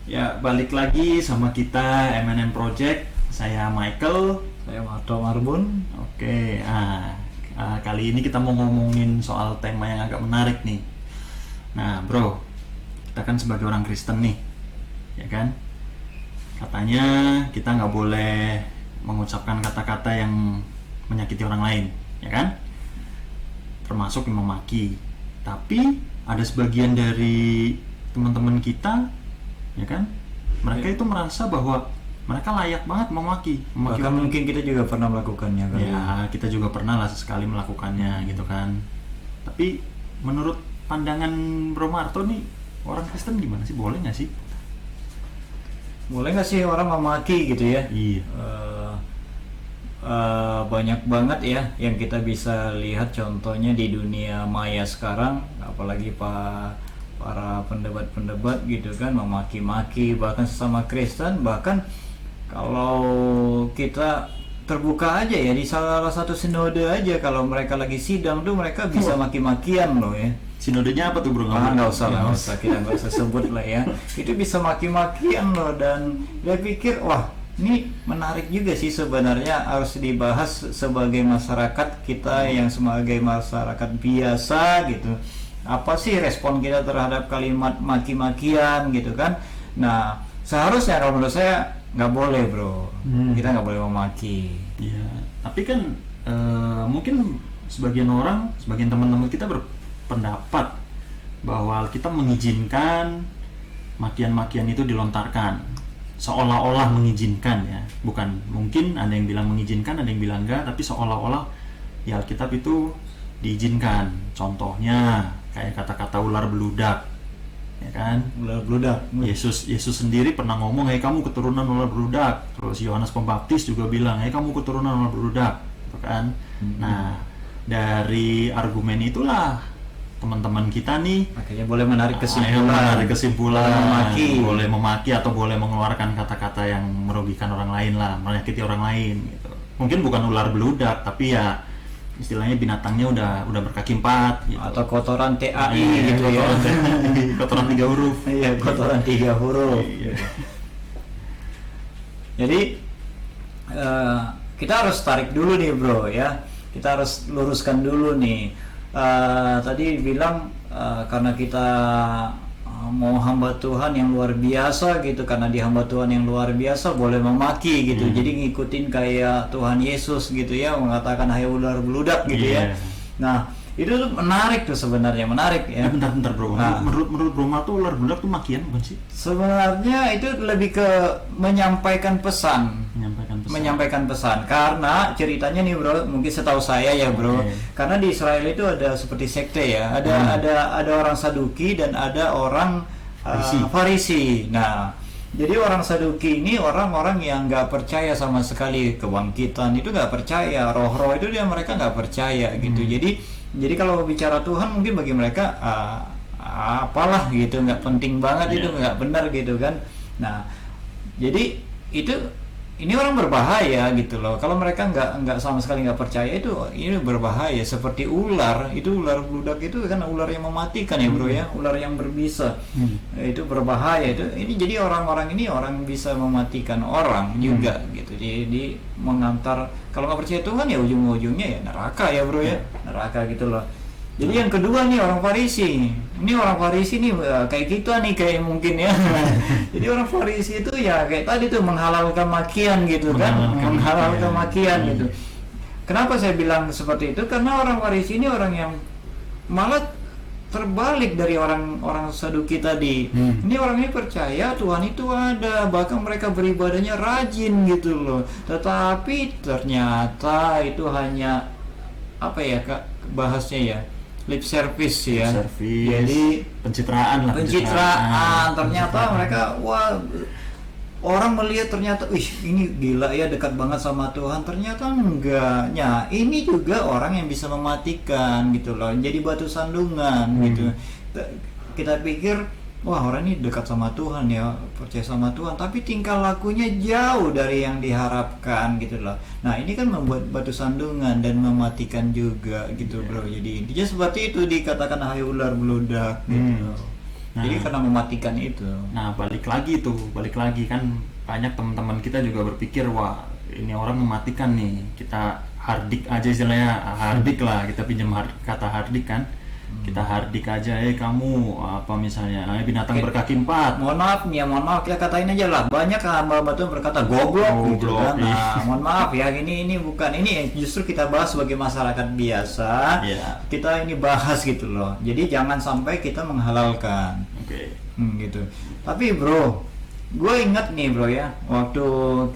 Ya, balik lagi sama kita M&M Project. Saya Michael. Saya Marto Marbun. Oke, kali ini kita mau ngomongin soal tema yang agak menarik nih. Nah, bro, kita kan sebagai orang Kristen nih, ya kan? Katanya kita nggak boleh mengucapkan kata-kata yang menyakiti orang lain, ya kan? Termasuk memaki. Tapi ada sebagian dari teman-teman kita, ya kan, mereka itu merasa bahwa mereka layak banget memaki Bahkan orang. mungkin kita juga pernah melakukannya kan. Ya, kita juga pernah lah sesekali melakukannya gitu kan. Tapi menurut pandangan Bro Marto nih, orang Kristen gimana sih? Boleh nggak sih? Boleh nggak sih orang memaki gitu ya? Iya. Banyak banget ya yang kita bisa lihat contohnya di dunia maya sekarang, apalagi para pendebat-pendebat gitu kan memaki-maki bahkan sesama Kristen. Bahkan kalau kita terbuka aja ya di salah satu sinode aja, kalau mereka lagi sidang tuh mereka bisa maki-makian loh ya. Sinodenya apa tuh bro? Nggak usah, kita nggak usah sebut lah ya. Itu bisa maki-makian loh, dan dia pikir wah ini menarik juga sih sebenarnya, harus dibahas sebagai masyarakat kita yang sebagai masyarakat biasa gitu. Apa sih respon kita terhadap kalimat maki-makian gitu kan? Nah seharusnya kalau menurut saya nggak boleh bro, kita nggak boleh memaki. Iya. Tapi kan mungkin sebagian orang, sebagian teman-teman kita berpendapat bahwa kita mengizinkan makian-makian itu dilontarkan, seolah-olah mengizinkan ya. Bukan, mungkin ada yang bilang mengizinkan, ada yang bilang enggak, tapi seolah-olah ya Alkitab itu diizinkan. Contohnya kayak kata-kata ular beludak, ya kan? Ular beludak. Yesus sendiri pernah ngomong, "Hei kamu keturunan ular beludak." Terus Yohanes Pembaptis juga bilang, "Hei kamu keturunan ular beludak." Gitu kan? Nah, dari argumen itulah teman-teman kita nih Akhirnya boleh menarik kesimpulan, memaki. boleh memaki atau boleh mengeluarkan kata-kata yang merugikan orang lain lah, menyakiti orang lain gitu. Mungkin bukan ular beludak, tapi ya istilahnya binatangnya udah berkaki 4 gitu. Atau kotoran TAI gitu ya. Kotoran 3 huruf. Iya, kotoran 3 huruf. Iya. Jadi kita harus tarik dulu nih bro ya. Kita harus luruskan dulu nih. Tadi bilang karena kita mau hamba Tuhan yang luar biasa gitu, karena di hamba Tuhan yang luar biasa boleh memaki gitu. Jadi ngikutin kayak Tuhan Yesus gitu ya, mengatakan hai ular beludak gitu ya. Nah itu tuh menarik tuh sebenarnya, menarik ya. Bentar bro. Nah, menurut Bro Marto ular beludak tuh makian bukan sih? sebenarnya itu lebih ke menyampaikan pesan. Menyampaikan pesan, karena ceritanya nih bro, mungkin setahu saya ya bro, karena di Israel itu ada seperti sekte ya, ada orang Saduki dan ada orang Farisi. Nah jadi orang Saduki ini orang-orang yang nggak percaya sama sekali kebangkitan, itu nggak percaya roh-roh itu, mereka nggak percaya gitu. Jadi kalau bicara Tuhan mungkin bagi mereka apalah gitu, nggak penting banget, itu nggak benar gitu kan. Nah jadi ini orang berbahaya gitu loh. Kalau mereka nggak sama sekali nggak percaya, ini berbahaya. Seperti ular beludak itu kan ular yang mematikan ya bro ya, ular yang berbisa. Itu berbahaya itu. Ini jadi orang-orang ini orang bisa mematikan orang juga gitu. Jadi mengantar, kalau nggak percaya Tuhan ya ujung-ujungnya ya neraka ya bro ya, neraka gitu loh. Jadi yang kedua nih orang Farisi. Ini orang Farisi nih kayak kita nih kayak mungkin ya. Jadi orang Farisi itu ya kayak tadi tuh menghalalkan makian gitu kan, menghalalkan makian gitu. Kenapa saya bilang seperti itu? Karena orang Farisi ini orang yang malah terbalik dari orang Saduki tadi. Ini orang ini percaya Tuhan itu ada, bahkan mereka beribadahnya rajin gitu loh. Tetapi ternyata itu hanya apa ya Kak bahasnya ya? Lip service ya. Jadi pencitraan. Ternyata mereka orang melihat ternyata ini gila ya, dekat banget sama Tuhan. Ternyata enggaknya. Ini juga orang yang bisa mematikan gitu loh. Jadi batu sandungan gitu. Kita pikir wah orang ini dekat sama Tuhan ya, percaya sama Tuhan, tapi tingkah lakunya jauh dari yang diharapkan gitu loh. Nah ini kan membuat batu sandungan dan mematikan juga gitu bro. Jadi intinya seperti itu dikatakan hai ular beludak gitu. Jadi karena mematikan itu. Nah, balik lagi kan banyak teman-teman kita juga berpikir, wah ini orang mematikan nih, kita hardik aja istilahnya, hardik lah, kita pinjam kata hardik kan. Kita hardik aja, kamu apa misalnya binatang berkaki 4. Mohon maaf ya, katain aja lah. Banyak hamba Tuhan berkata goblok gitu kan. Nah, mohon maaf ya, ini bukan, ini justru kita bahas sebagai masyarakat biasa. Kita ini bahas gitu loh. Jadi jangan sampai kita menghalalkan. Gitu. Tapi bro, gue ingat nih bro ya, waktu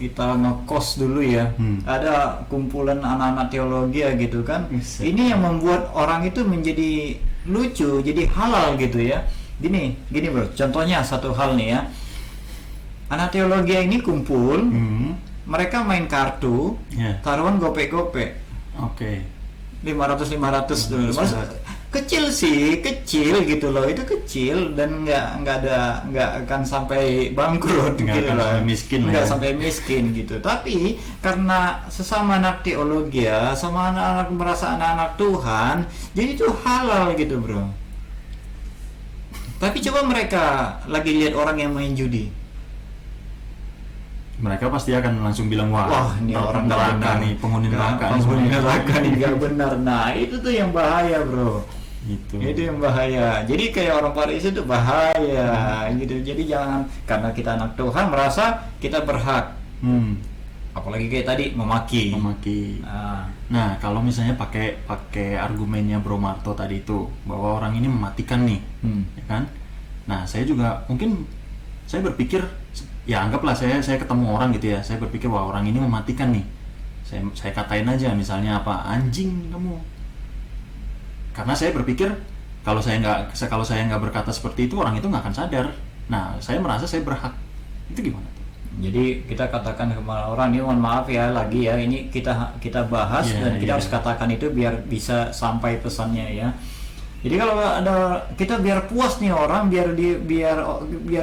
kita ngekos dulu ya, ada kumpulan anak-anak teologi ya gitu kan. Ini yang membuat orang itu menjadi lucu, jadi halal gitu ya. Gini bro, contohnya satu hal nih ya. Anak teologi ini kumpul, mereka main kartu, taruhan gope-gope. 500 dulu. Kecil gitu loh, itu kecil dan nggak akan sampai bangkrut gitu loh, nggak sampai miskin gitu. Tapi karena sesama anak teologi ya, sama anak-anak merasa anak-anak Tuhan, jadi itu halal gitu bro. Tapi coba mereka lagi lihat orang yang main judi, mereka pasti akan langsung bilang, wah ini orang neraka nih, penghuni neraka nih, nggak benar. Nah itu tuh yang bahaya bro. Itu yang bahaya. Jadi kayak orang Farisi itu bahaya gitu. Jadi jangan karena kita anak Tuhan merasa kita berhak. Apalagi kayak tadi memaki. Nah kalau misalnya pakai argumennya Bro Marto tadi itu, bahwa orang ini mematikan nih, ya kan? Nah saya juga mungkin saya berpikir, ya anggaplah saya ketemu orang gitu ya, saya berpikir wah orang ini mematikan nih, saya katain aja misalnya apa, anjing kamu. Karena saya berpikir kalau saya nggak berkata seperti itu, orang itu nggak akan sadar. Nah saya merasa saya berhak. Itu gimana? Jadi kita katakan kepada orang ini, mohon maaf ya, lagi ya ini kita bahas dan kita harus katakan itu biar bisa sampai pesannya ya. Jadi kalau ada, kita biar puas nih orang, biar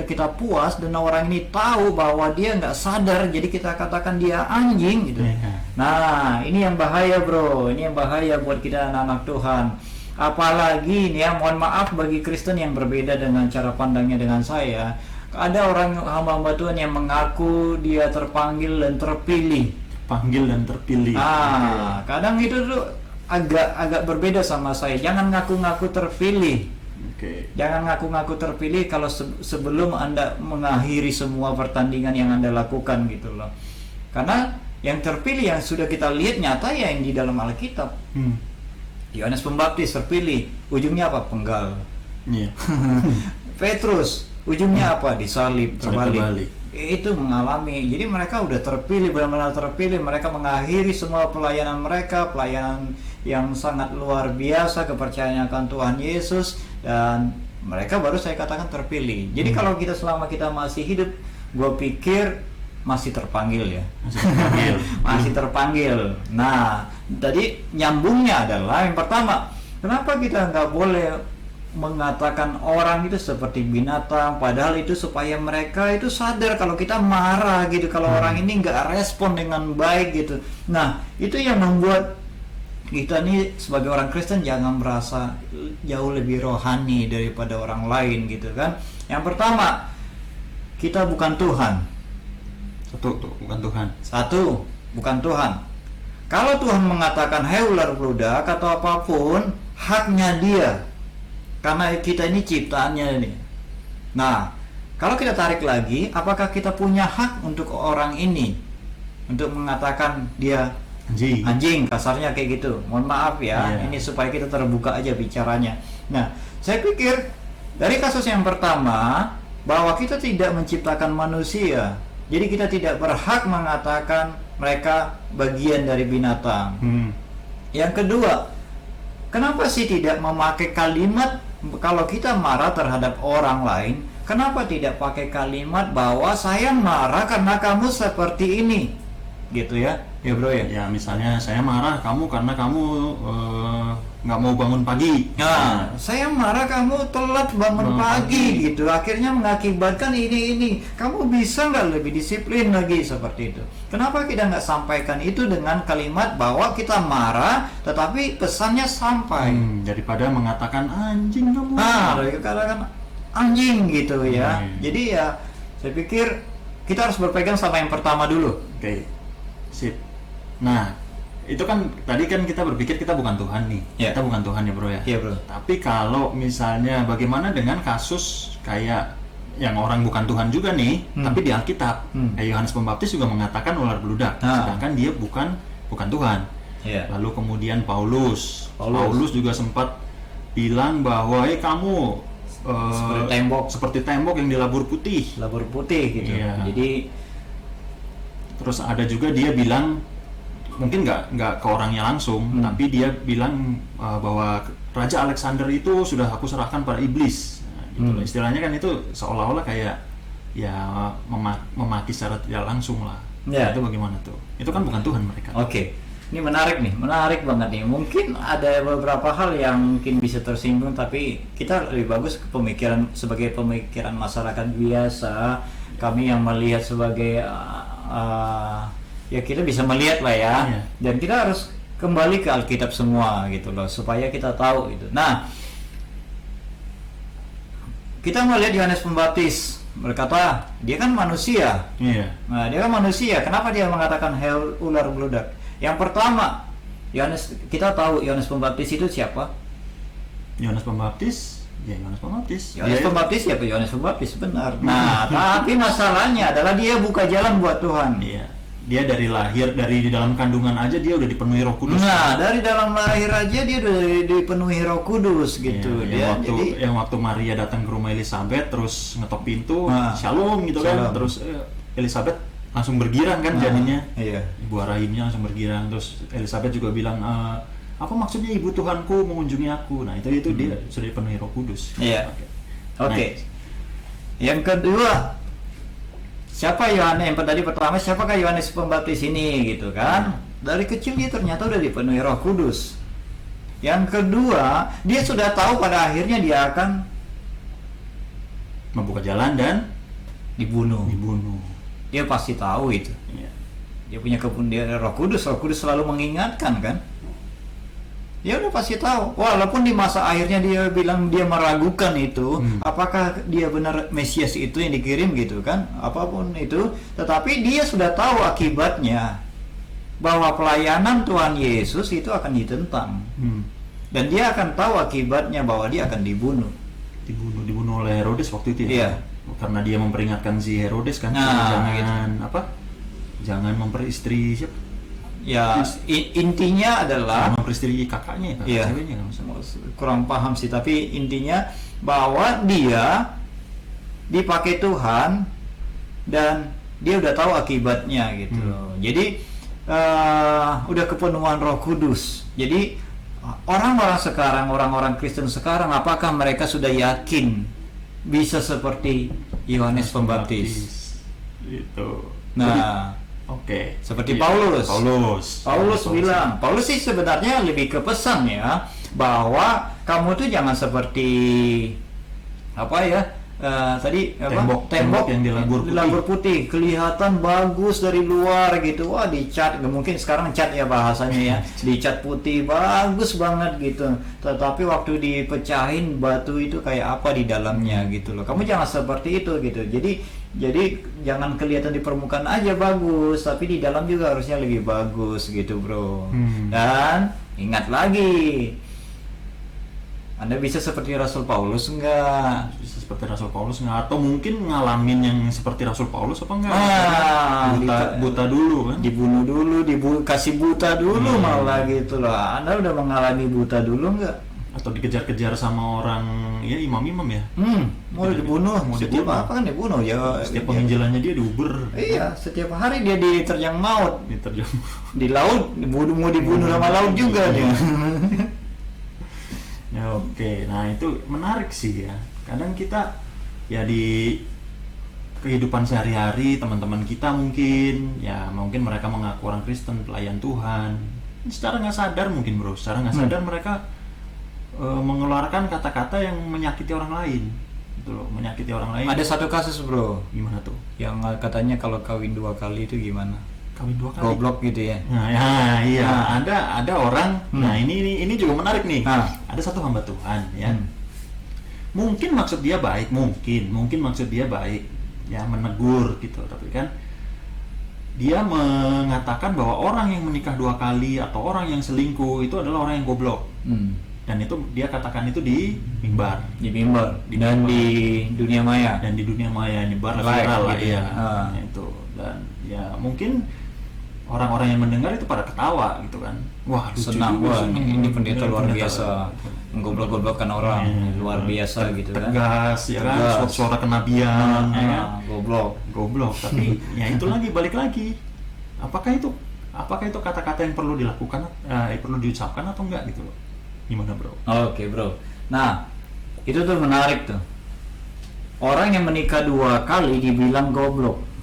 kita puas dan orang ini tahu bahwa dia nggak sadar, jadi kita katakan dia anjing gitu. Nah ini yang bahaya bro, ini yang bahaya buat kita anak-anak Tuhan. Apalagi nih ya, mohon maaf bagi Kristen yang berbeda dengan cara pandangnya dengan saya. Ada orang hamba Tuhan yang mengaku dia terpanggil dan terpilih. Kadang itu tuh agak berbeda sama saya. Jangan ngaku-ngaku terpilih. Jangan ngaku-ngaku terpilih kalau sebelum Anda mengakhiri semua pertandingan yang Anda lakukan gitu loh. Karena yang terpilih yang sudah kita lihat nyata ya yang di dalam Alkitab. Yohanes Pembaptis terpilih, ujungnya apa? Penggal. Petrus, ujungnya apa? Disalib, terbalik. Itu mengalami. Jadi mereka udah terpilih, benar-benar terpilih. Mereka mengakhiri semua pelayanan mereka, pelayanan yang sangat luar biasa, kepercayaan akan Tuhan Yesus, dan mereka baru saya katakan terpilih. Jadi kalau kita selama kita masih hidup, gue pikir masih terpanggil ya, masih terpanggil. Nah, tadi nyambungnya adalah yang pertama, kenapa kita nggak boleh mengatakan orang itu seperti binatang, padahal itu supaya mereka itu sadar kalau kita marah gitu, kalau orang ini nggak respon dengan baik gitu. Nah, itu yang membuat kita nih sebagai orang Kristen jangan merasa jauh lebih rohani daripada orang lain gitu kan. Yang pertama, kita bukan Tuhan. Satu, bukan Tuhan. Kalau Tuhan mengatakan hai ular beludak atau apapun, haknya dia. Karena kita ini ciptaannya ini. Nah, kalau kita tarik lagi, apakah kita punya hak untuk orang ini? Untuk mengatakan dia anjing, kasarnya kayak gitu. Mohon maaf ya, ini supaya kita terbuka aja bicaranya. Nah, saya pikir dari kasus yang pertama, bahwa kita tidak menciptakan manusia, jadi kita tidak berhak mengatakan mereka bagian dari binatang. Yang kedua, kenapa sih tidak memakai kalimat kalau kita marah terhadap orang lain? Kenapa tidak pakai kalimat bahwa saya marah karena kamu seperti ini, gitu ya? Ya bro ya. Ya misalnya saya marah kamu karena kamu nggak mau bangun pagi. Nah, saya marah kamu telat bangun pagi gitu. Akhirnya mengakibatkan ini. Kamu bisa nggak lebih disiplin lagi seperti itu? Kenapa kita nggak sampaikan itu dengan kalimat bahwa kita marah, tetapi pesannya sampai. Daripada mengatakan anjing kamu. Nah, katakan anjing gitu ya. Jadi ya saya pikir kita harus berpegang sama yang pertama dulu. Oke. Sip. Nah, itu kan tadi kan kita berpikir kita bukan Tuhan nih. Kita bukan Tuhan ya, Bro ya. Iya, Bro. Tapi kalau misalnya bagaimana dengan kasus kayak yang orang bukan Tuhan juga nih, tapi di Alkitab, Yohanes Pembaptis juga mengatakan ular beludak, sedangkan dia bukan Tuhan. Lalu kemudian Paulus juga sempat bilang bahwa kamu seperti tembok yang dilabur putih gitu. Jadi terus ada juga dia bilang, mungkin nggak ke orangnya langsung, tapi dia bilang bahwa Raja Alexander itu sudah aku serahkan pada iblis. Gitu. Istilahnya kan itu seolah-olah kayak ya memaki secara tidak langsung lah. Itu bagaimana tuh? Itu kan bukan Tuhan mereka. Oke. Ini menarik banget nih. Mungkin ada beberapa hal yang mungkin bisa tersinggung, tapi kita lebih bagus sebagai pemikiran masyarakat biasa. Kami yang melihat sebagai ya kita bisa melihat lah ya. Dan kita harus kembali ke Alkitab semua gitu loh, supaya kita tahu itu. Nah, kita melihat Yohanes Pembaptis berkata, dia kan manusia. Nah, dia kan manusia. Kenapa dia mengatakan ular beludak? Yang pertama, kita tahu Yohanes Pembaptis itu siapa? Yohanes Pembaptis siapa? Yohanes Pembaptis, benar. Nah, tapi masalahnya adalah dia buka jalan buat Tuhan. Dia dari lahir, dari di dalam kandungan aja dia udah dipenuhi Roh Kudus. Nah, dari dalam lahir aja dia udah dipenuhi Roh Kudus gitu. Yang waktu Maria datang ke rumah Elizabeth terus ngetok pintu, shalom gitu kan. Terus Elizabeth langsung bergirang kan janinnya. Ibu rahimnya langsung bergirang. Terus Elizabeth juga bilang, apa maksudnya ibu Tuhanku mengunjungi aku? Nah, itu dia sudah dipenuhi Roh Kudus. Oke. Yang kedua, siapakah Yohanes Pembaptis ini gitu kan? Dari kecil dia ternyata udah dipenuhi Roh Kudus. Yang kedua, dia sudah tahu pada akhirnya dia akan membuka jalan dan dibunuh. Dia pasti tahu itu. Dia punya Roh Kudus selalu mengingatkan kan? Dia udah pasti tahu. Walaupun di masa akhirnya dia bilang dia meragukan itu, apakah dia benar Mesias itu yang dikirim gitu kan? Apapun itu, tetapi dia sudah tahu akibatnya bahwa pelayanan Tuhan Yesus itu akan ditentang. Dan dia akan tahu akibatnya bahwa dia akan dibunuh oleh Herodes waktu itu ya. Karena dia memperingatkan si Herodes kan, jangan memperistri siapa? Ya, intinya adalah memperistri kakaknya ceweknya kan, kurang paham sih, tapi intinya bahwa dia dipakai Tuhan dan dia udah tahu akibatnya gitu. Jadi udah kepenuhan Roh Kudus. Jadi orang-orang Kristen sekarang, apakah mereka sudah yakin bisa seperti Yohanes Pembaptis? Itu. Nah, seperti Paulus bilang, Paulus sih sebenarnya lebih ke pesan ya, bahwa kamu tuh jangan seperti tembok yang dilabur putih, kelihatan bagus dari luar gitu. Wah, dicat, mungkin sekarang cat ya bahasanya ya, dicat putih bagus banget gitu. Tetapi waktu dipecahin batu itu kayak apa di dalamnya gitu loh. Kamu jangan seperti itu gitu. Jadi jangan kelihatan di permukaan aja bagus, tapi di dalam juga harusnya lebih bagus gitu, bro. Dan ingat lagi, Anda bisa seperti Rasul Paulus enggak? Bisa seperti Rasul Paulus enggak? Atau mungkin ngalamin yang seperti Rasul Paulus apa enggak? Buta dulu kan? Dibunuh dulu, kasih buta dulu malah gitu loh. Anda udah mengalami buta dulu enggak? Atau dikejar-kejar sama orang ya, imam-imam ya? Mau dibunuh, setiap apa kan dibunuh ya. Setiap penginjilannya dia diuber. Iya, setiap hari dia diterjang maut. Di laut, mau dibunuh sama laut juga dia. Ya, oke. Nah, itu menarik sih ya. Kadang kita ya di kehidupan sehari-hari, teman-teman kita mungkin mereka mengaku orang Kristen, pelayan Tuhan, secara nggak sadar mungkin bro, secara nggak sadar mereka mengeluarkan kata-kata yang menyakiti orang lain, gitu loh, menyakiti orang lain. Ada satu kasus bro, gimana tuh? Yang katanya kalau kawin 2 kali itu gimana? Kawin 2 kali? Goblok gitu ya? Nah, iya. Ada orang. Nah, ini juga menarik nih. Ada satu hamba Tuhan ya. mungkin maksud dia baik, mungkin maksud dia baik, ya menegur gitu, tapi kan dia mengatakan bahwa orang yang menikah 2 kali atau orang yang selingkuh itu adalah orang yang goblok. Dan itu dia katakan itu di mimbar, dan di dunia maya, ini viral lah gitu ya. Itu, dan ya mungkin orang-orang yang mendengar itu pada ketawa gitu kan, wah lucu senang, juga, wah ini pendeta luar biasa menggoblok-goblokkan orang, luar biasa gitu kan, tegas ya kan, suara kenabian, ya kan? goblok tapi ya itu lagi, balik lagi, apakah itu kata-kata yang perlu dilakukan, perlu diucapkan atau enggak gitu loh. Gimana bro? Oke bro, nah itu tuh menarik tuh, orang yang menikah 2 kali dibilang goblok.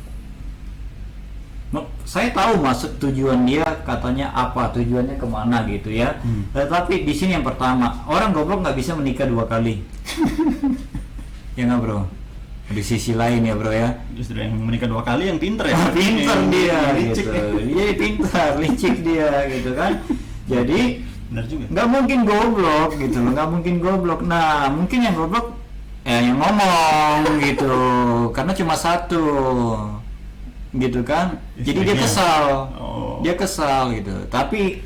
Saya tahu maksud tujuan dia, katanya apa, tujuannya kemana gitu ya. Tetapi di sini yang pertama, orang goblok nggak bisa menikah 2 kali. Ya nggak bro? Di sisi lain ya bro ya. Justru yang menikah 2 kali yang pinter ya. Pinter dia licik gitu. Dia pintar, licik dia gitu kan. Jadi benar juga. Nggak mungkin goblok gitu loh, nggak mungkin goblok. Nah mungkin yang goblok yang ngomong gitu, karena cuma satu. Gitu kan, jadi dia kesal gitu. Tapi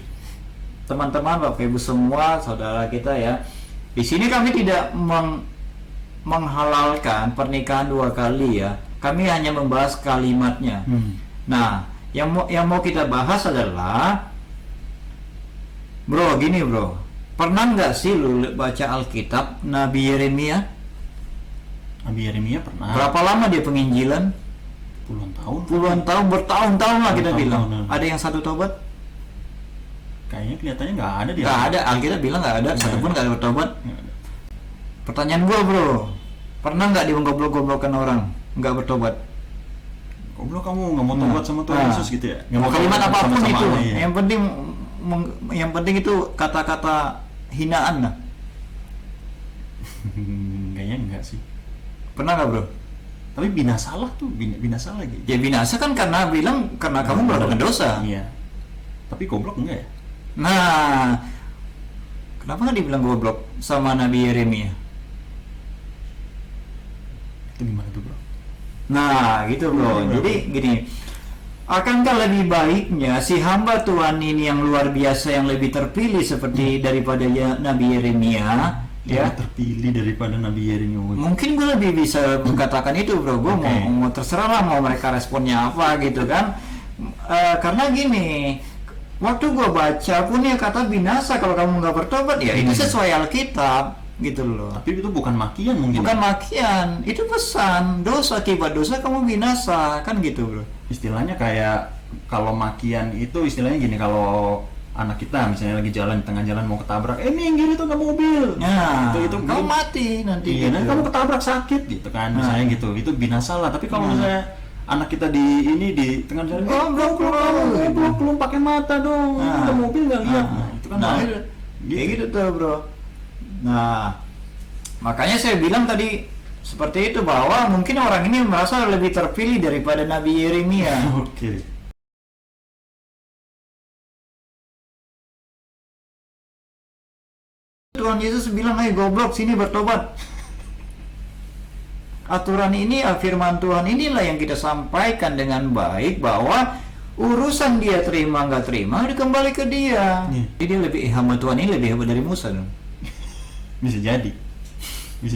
teman-teman, Bapak Ibu semua, saudara kita ya, di sini kami tidak menghalalkan pernikahan 2 kali ya, kami hanya membahas kalimatnya. Nah yang mau kita bahas adalah, bro, gini bro, pernah nggak sih lu baca Alkitab Nabi Yeremia? Pernah. Berapa lama dia penginjilan? Puluhan tahun, bertahun-tahun lah kita bilang. Ada yang satu tobat? Kayaknya kelihatannya nggak ada dia. Nggak ada, Alkitab bilang nggak ada, satupun nggak ada bertobat. Pertanyaan gua bro, pernah nggak dia menggoblok-goblokkan orang, nggak bertobat? Goblok kamu, nggak mau tobat sama Tuhan Yesus gitu ya? Nggak mau kalimat apapun itu, yang penting itu kata-kata hinaan lah. Kayaknya enggak sih. Pernah nggak bro? Tapi binasalah tuh, binasa lagi. Ya binasa kan karena kamu melakukan dosa. Iya. Tapi goblok enggak ya? Nah, kenapa nggak dibilang goblok sama Nabi Yeremia? Itu gimana tuh bro? Nah gitu bro, jadi gini, akankah lebih baiknya si hamba Tuhan ini yang luar biasa, yang lebih terpilih seperti daripada Nabi Yeremia, ya terpilih daripada Nabi Yeremia? Mungkin gue lebih bisa mengatakan itu bro. Gue mau terserah lah mau mereka responnya apa gitu kan. Karena gini, waktu gue baca pun ya kata binasa kalau kamu nggak bertobat, ya itu sesuai Alkitab gitu loh. Tapi itu bukan makian mungkin. Bukan makian, itu pesan, dosa, akibat dosa kamu binasa kan gitu bro. Istilahnya kayak kalau makian itu istilahnya gini, kalau anak kita misalnya lagi jalan di tengah jalan mau ketabrak, minggir itu nggak mobil. Nah, itu kamu mati nanti. Iya, gitu. nanti kamu ketabrak sakit gitu kan, misalnya gitu. Itu binasa lah. Tapi kalau misalnya anak kita di tengah jalan, goblok belum pakai mata dong, itu mobil nggak lihat. Nah, itu kan kayak gitu tuh bro. Nah, makanya saya bilang tadi seperti itu, bahwa mungkin orang ini merasa lebih terpilih daripada Nabi Yeremia. Oke. Tuhan Yesus bilang, "Hai goblok, sini bertobat." Aturan ini, firman Tuhan inilah yang kita sampaikan dengan baik, bahwa urusan dia terima nggak terima dikembali ke dia. Jadi dia lebih, hamba Tuhan ini lebih hebat dari Musa dong. Bisa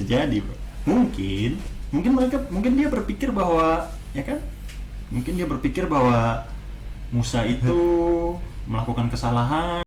jadi bro. Mungkin dia berpikir bahwa, ya kan, mungkin dia berpikir bahwa Musa itu melakukan kesalahan.